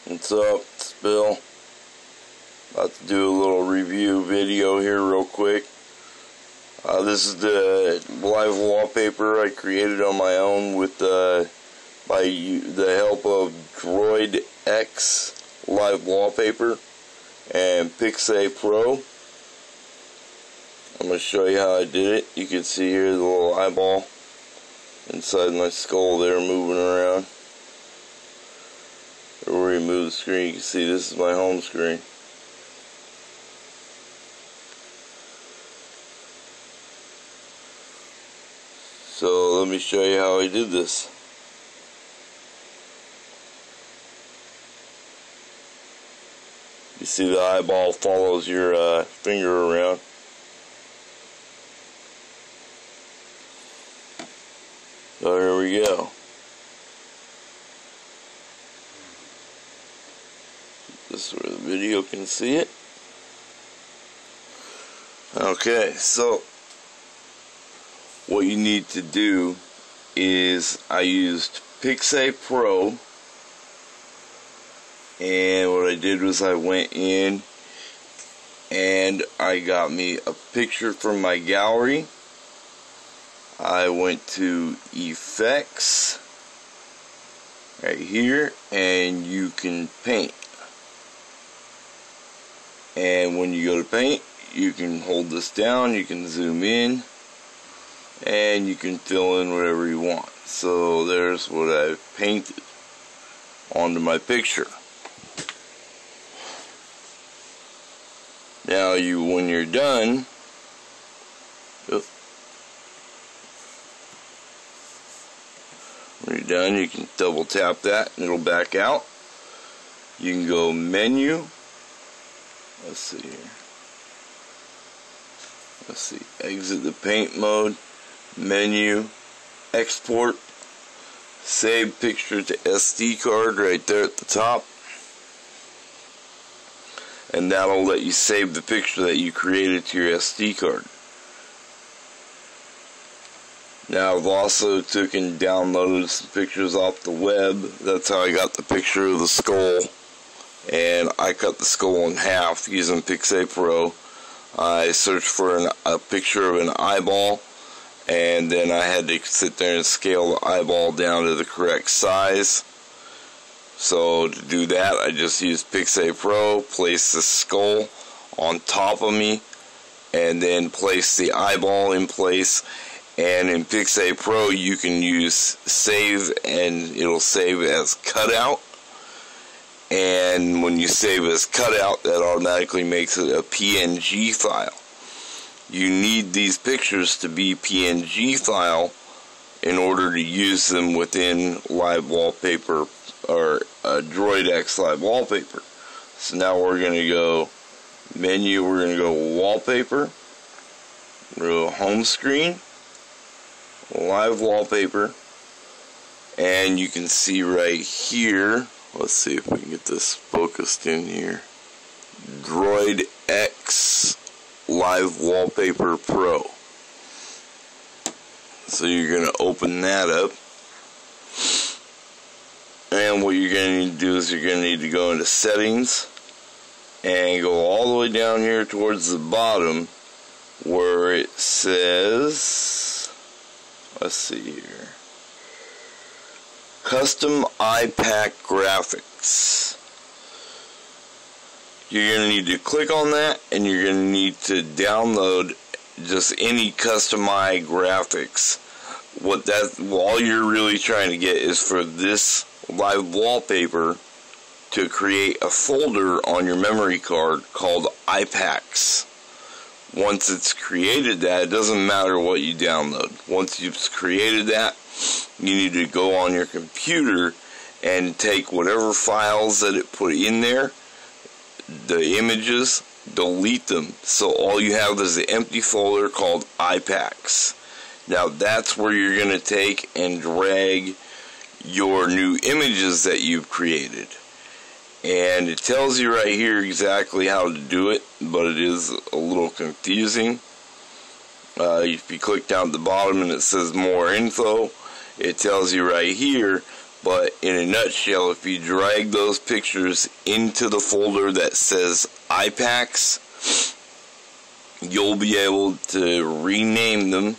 What's up? It's Bill. About to do a little review video here real quick. This is the live wallpaper I created on my own with by the help of Droid X live wallpaper and Pixay Pro. I'm going to show you how I did it. You can see here the little eyeball inside my skull there moving around. Or we move the screen, you can see this is my home screen. So let me show you how I did this. You see the eyeball follows your finger around. So here we go. This is where the video can see it. Okay, so what you need to do is I used Pixay Pro, and what I did was I went in and I got me a picture from my gallery. I went to Effects right here, and you can paint. And when you go to paint, you can hold this down, you can zoom in, and you can fill in whatever you want. So there's what I've painted onto my picture. Now when you're done, when you're done, you can double tap that and it'll back out. You can go menu. Let's see here. Let's see. Exit the paint mode. Menu. Export. Save picture to SD card right there at the top. And that'll let you save the picture that you created to your SD card. Now I've also taken downloaded some pictures off the web. That's how I got the picture of the skull. And I cut the skull in half using Pixay Pro. I searched for a picture of an eyeball, and then I had to sit there and scale the eyeball down to the correct size. So to do that, I just used Pixay Pro, place the skull on top of me, and then place the eyeball in place. And in Pixay Pro, you can use save, and it'll save as cutout. And when you save as cutout, that automatically makes it a PNG file. You need these pictures to be PNG file in order to use them within live wallpaper or Droid X live wallpaper. So now we're going to go menu, we're going to go wallpaper, we're going to go home screen, live wallpaper, and you can see right here, let's see if we can get this focused in here, Droid X live wallpaper Pro. So you're going to open that up, and what you're going to need to do is you're going to need to go into settings and go all the way down here towards the bottom where it says, let's see here, custom iPack graphics. You're going to need to click on that, and you're going to need to download just any customized graphics. All you're really trying to get is for this live wallpaper to create a folder on your memory card called iPacks. Once it's created that, it doesn't matter what you download. Once you've created that, you need to go on your computer and take whatever files that it put in there, the images, delete them. So all you have is an empty folder called iPacks. Now that's where you're going to take and drag your new images that you've created. And it tells you right here exactly how to do it, but it is a little confusing. If you click down at the bottom and it says more info, it tells you right here But in a nutshell, if you drag those pictures into the folder that says iPacks, you'll be able to rename them.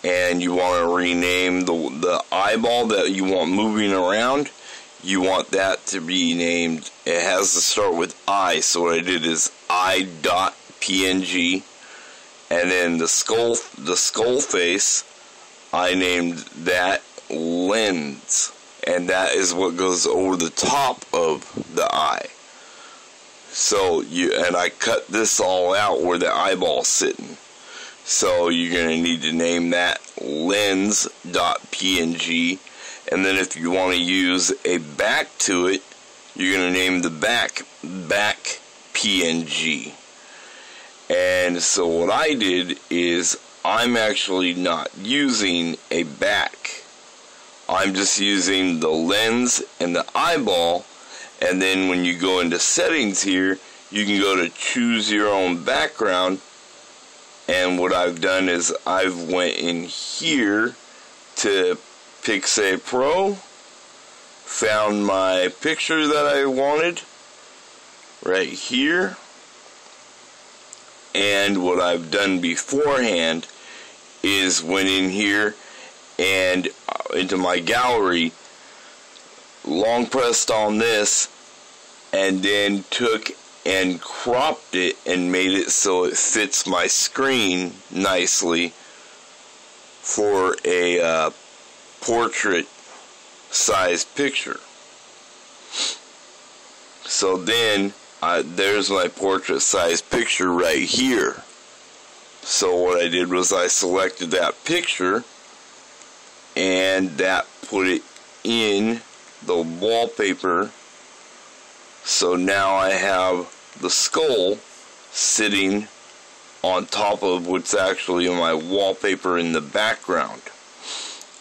And you want to rename the eyeball that you want moving around. You want that to be named, it has to start with I, so what I did is I.png, and then the skull face, I named that lens, and that is what goes over the top of the eye. So and I cut this all out where the eyeball's sitting. So you're going to need to name that lens.png, and then if you want to use a back to it, you're going to name the back png. And so what I did is I'm actually not using a back. I'm just using the lens and the eyeball, and then when you go into settings here, you can go to choose your own background. And what I've done is I've went in here to Pixel Pro, found my picture that I wanted right here, and what I've done beforehand is went in here and into my gallery, long pressed on this, and then took and cropped it and made it so it fits my screen nicely for a portrait size picture. So then there's my portrait size picture right here. So what I did was I selected that picture and that put it in the wallpaper. So now I have the skull sitting on top of what's actually in my wallpaper in the background.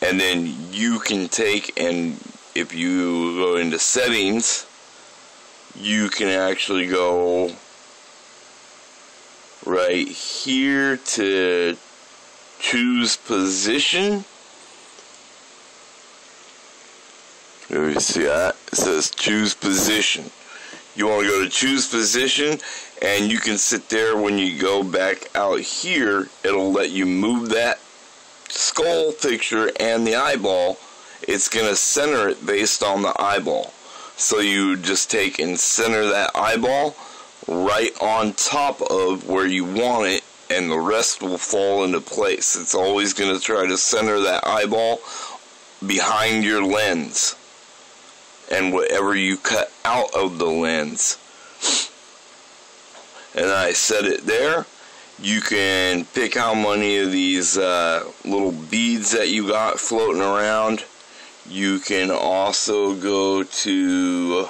And then you can take, and if you go into settings, you can actually go right here to choose position. Let me see that. It says choose position. You want to go to choose position, and you can sit there. When you go back out here, it'll let you move that skull picture and the eyeball. It's going to center it based on the eyeball. So you just take and center that eyeball right on top of where you want it, and the rest will fall into place. It's always going to try to center that eyeball behind your lens and whatever you cut out of the lens. And I set it there. You can pick how many of these little beads that you got floating around. You can also go to,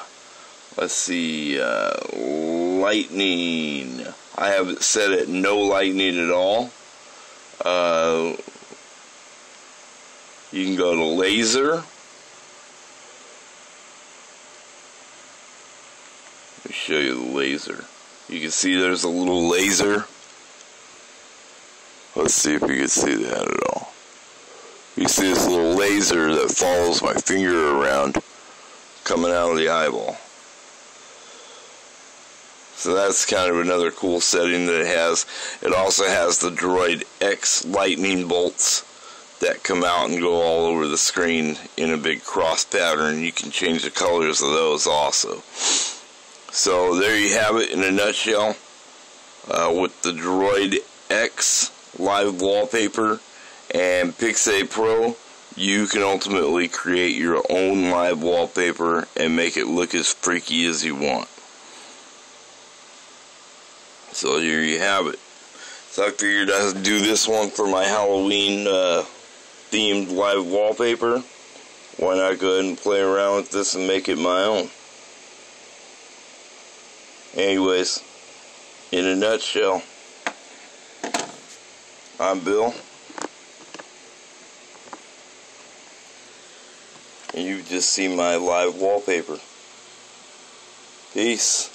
let's see, lightning. I have it set at no lightning at all. You can go to laser. Let me show you the laser. You can see there's a little laser. Let's see if you can see that at all. You see this little laser that follows my finger around coming out of the eyeball. So that's kind of another cool setting that it has. It also has the Droid X lightning bolts that come out and go all over the screen in a big cross pattern. You can change the colors of those also. So there you have it in a nutshell. With the Droid X live wallpaper and Pixel Pro, you can ultimately create your own live wallpaper and make it look as freaky as you want. So here you have it. So I figured I'd do this one for my Halloween themed live wallpaper. Why not go ahead and play around with this and make it my own? Anyways, in a nutshell, I'm Bill, and you've just seen my live wallpaper. Peace.